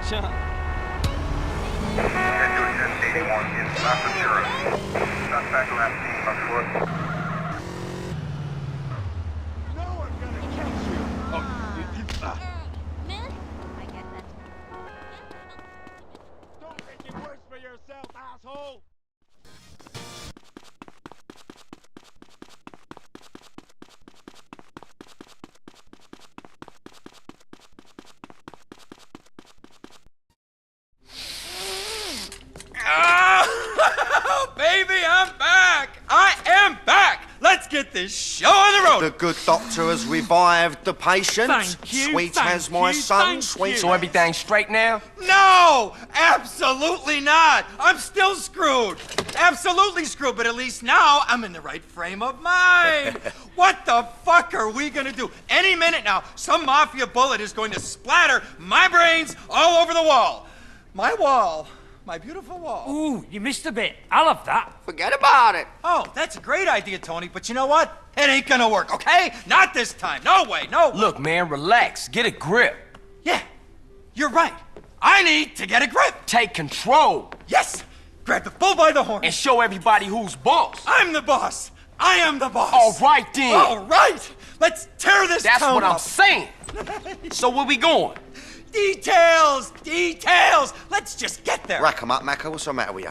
bitch, huh? San Andreas 81 in San Andreas. Suspect last seen on foot. No, I'm gonna catch you. Oh, Man, I get that. don't make it worse for yourself, asshole. Oh, baby, I'm back! I am back! Let's get this show on the road! The good doctor has revived the patient. Thank you, Sweet thank as my you, son, thank sweet. you. So everything's straight now? No! Absolutely not! I'm still screwed! Absolutely screwed, but at least now I'm in the right frame of mind! What the fuck are we gonna do? Any minute now, some mafia bullet is going to splatter my brains all over the wall. My wall. My beautiful wall. Ooh, you missed a bit. I love that. Forget about it. Oh, that's a great idea, Tony, but you know what? It ain't gonna work, okay? Not this time. No way, no. Look, man, relax. Get a grip. Yeah, you're right. I need to get a grip. Take control. Yes! Grab the bull by the horn. And show everybody who's boss. I'm the boss. I am the boss. All right, then. All right. Let's tear this That's town what I'm up. saying. So where we going? Details, details. Let's just get there. Rack 'em up, Macca. What's the matter with you?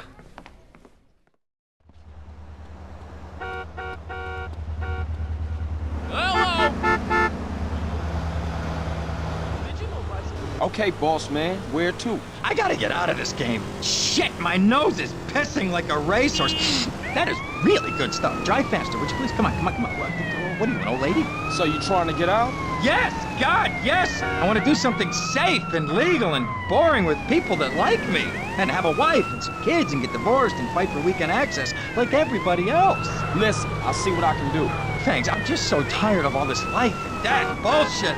Okay, boss man, where to? I gotta get out of this game. Shit, my nose is pissing like a racehorse. That is really good stuff. Drive faster, would you please? Come on, come on, come on. What do you want, old lady? So you trying to get out? Yes, God, yes. I want to do something safe and legal and boring with people that like me. And have a wife and some kids and get divorced and fight for weekend access like everybody else. Listen, I'll see what I can do. Thanks, I'm just so tired of all this life and death bullshit.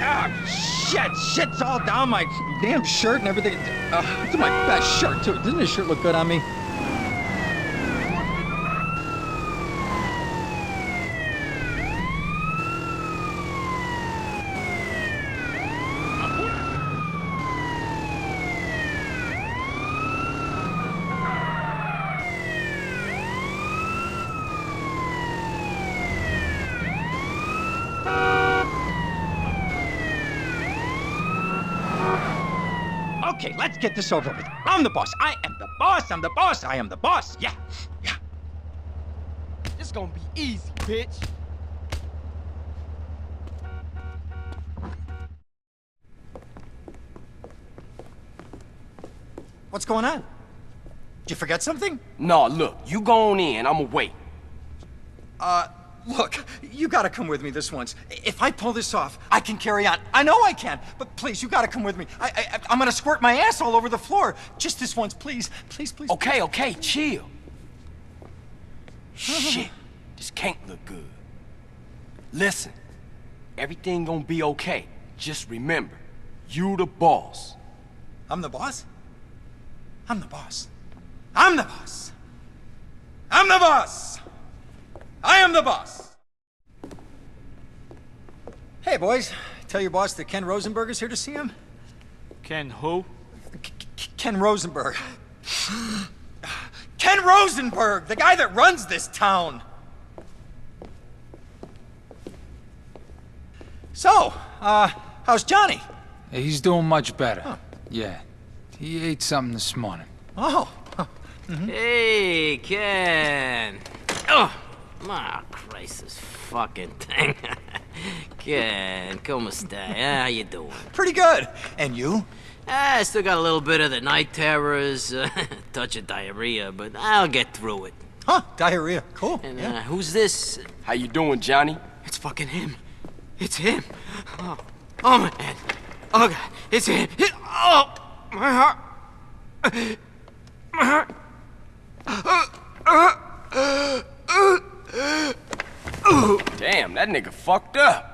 Ah, shit, shit's all down my damn shirt and everything. It's my best shirt, too. Doesn't this shirt look good on me? Okay, let's get this over with. I'm the boss. I am the boss. I'm the boss. I am the boss. Yeah, yeah. It's gonna be easy, bitch. What's going on? Did you forget something? No, look, you go on in. I'ma wait. Look, you gotta come with me this once. If I pull this off, I can carry on. I know I can, but please, you gotta come with me. I'm gonna squirt my ass all over the floor. Just this once, please. Please, please. Okay, okay, chill. Shit, this can't look good. Listen, everything gonna be okay. Just remember, you the boss. I'm the boss? I'm the boss. I'm the boss. I'm the boss. I am the boss. Hey, boys. Tell your boss that Ken Rosenberg is here to see him. Ken who? Ken Rosenberg. Ken Rosenberg, the guy that runs this town. So, how's Johnny? He's doing much better. Huh. Yeah. He ate something this morning. Oh. Hey, Ken. Oh, Christ, this fucking thing. Ken, como esta? How you doing? Pretty good. And you? I still got a little bit of the night terrors, touch of diarrhea, but I'll get through it. Huh, diarrhea. Cool. And Yeah. who's this? How you doing, Johnny? It's fucking him. It's him. Oh my head. Oh God, it's him. Oh, my heart. My heart. Damn, that nigga fucked up.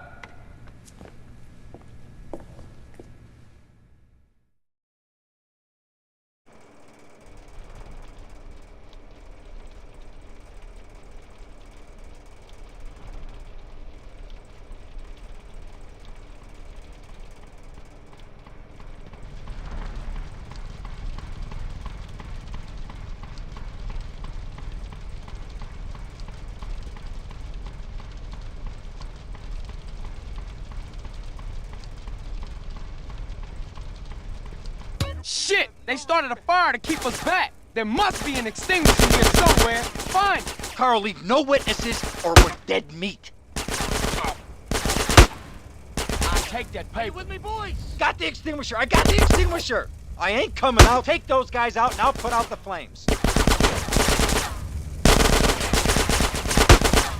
Shit! They started a fire to keep us back. There must be an extinguisher here somewhere. Find it. Carl, leave no witnesses or we're dead meat. I take that paper. With me, boys! Got the extinguisher. I got the extinguisher. I ain't coming out. Take those guys out and I'll put out the flames.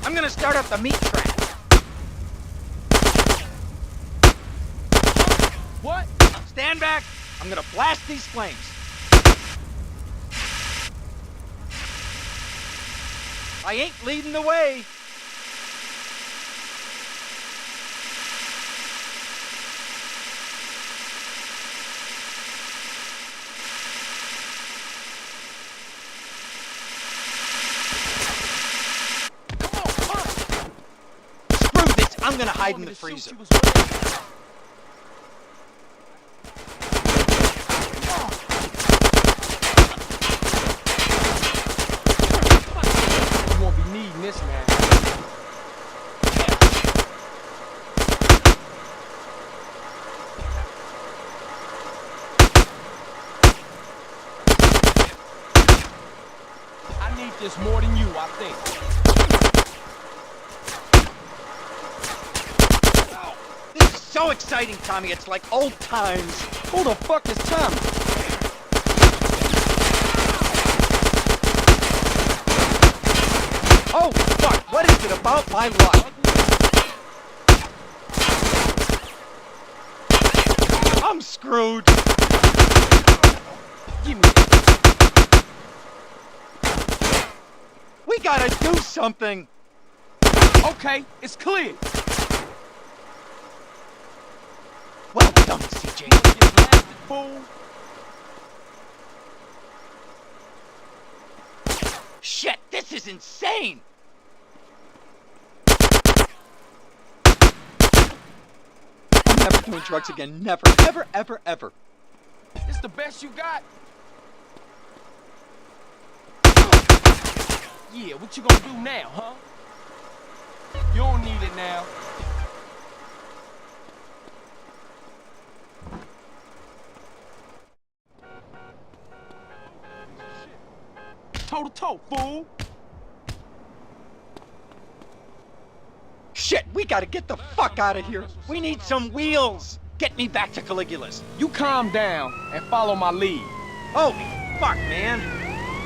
I'm gonna start up the meat trap. What? Stand back. I'm gonna blast these flames. I ain't leading the way. Screw this. I'm gonna hide in the freezer. You won't be needing this, man. I need this more than you, I think. This is so exciting, Tommy. It's like old times. Who the fuck is Tommy? Oh, fuck. What is it about my luck? I'm screwed. Give me this. We gotta do something. Okay, it's clear. Well done, CJ. Get blasted, fool. Shit, this is insane. I'm never doing drugs again. Never, ever, ever, ever. This the best you got? Yeah, what you gonna do now, huh? You don't need it now. Toe to toe, fool. Shit, we gotta get the fuck out of here. We need some wheels. Get me back to Caligula's. You calm down and follow my lead. Holy fuck, man.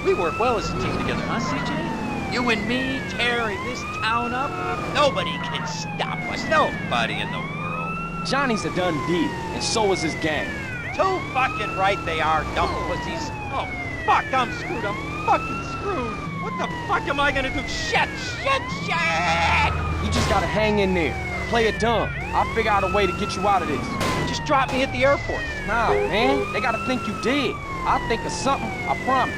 We work well as a team together, huh, CJ? You and me tearing this town up? Nobody can stop us. Nobody in the world. Johnny's a done deal, and so is his gang. Too fucking right they are, dumb pussies. Oh, fuck, I'm screwed. I'm fucking screwed. What the fuck am I gonna do? Shit, shit, shit! You just gotta hang in there. Play it dumb. I'll figure out a way to get you out of this. Just drop me at the airport. Nah, man. They gotta think you dead. I'll think of something, I promise.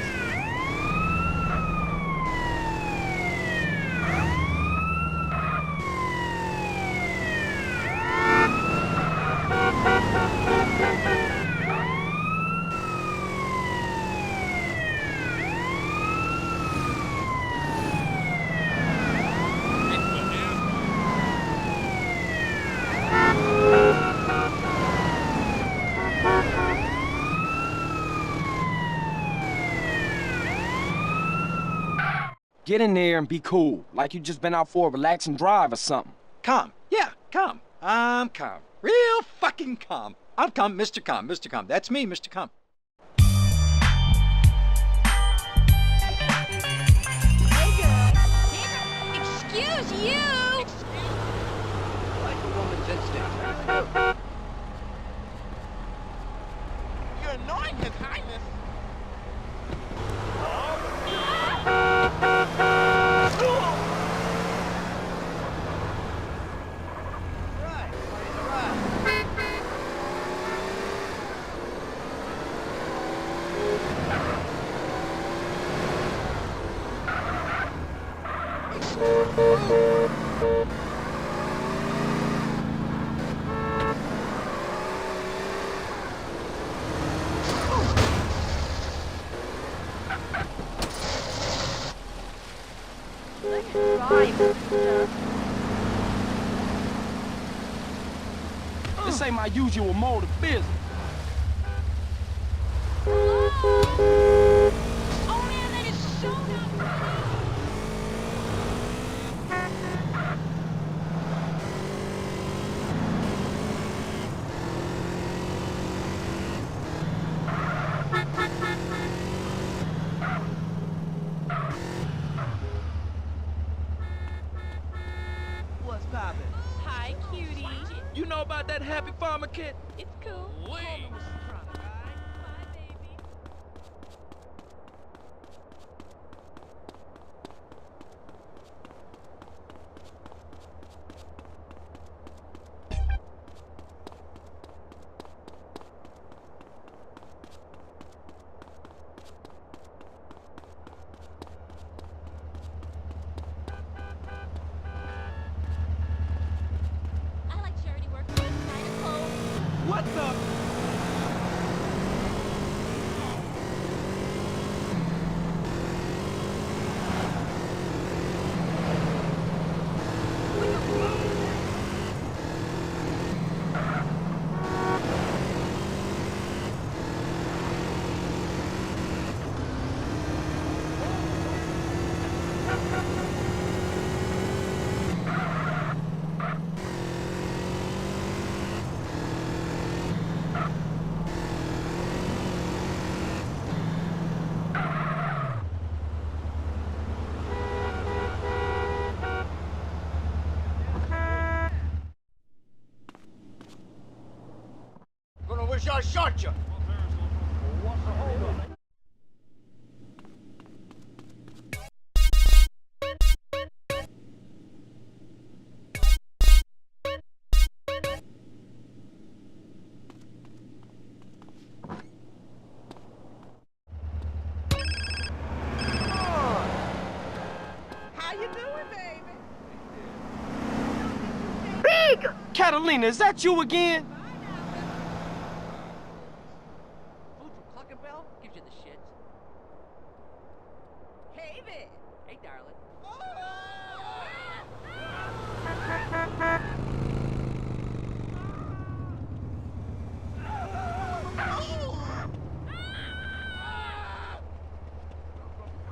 Get in there and be cool, like you just been out for a relaxing drive or something. Calm. Yeah, calm. I'm calm. Real fucking calm. I'm calm, Mr. Calm, Mr. Calm. That's me, Mr. Calm. Excuse you! Like a woman's instinct. You're annoying, His Highness. This ain't my usual mode of business. about that happy farmer kid? It's cool. Wait. Bye, baby. I like charity work. Dinosaurs. What the? Gonna wish I shot you. How you doing, baby? Catalina, is that you again?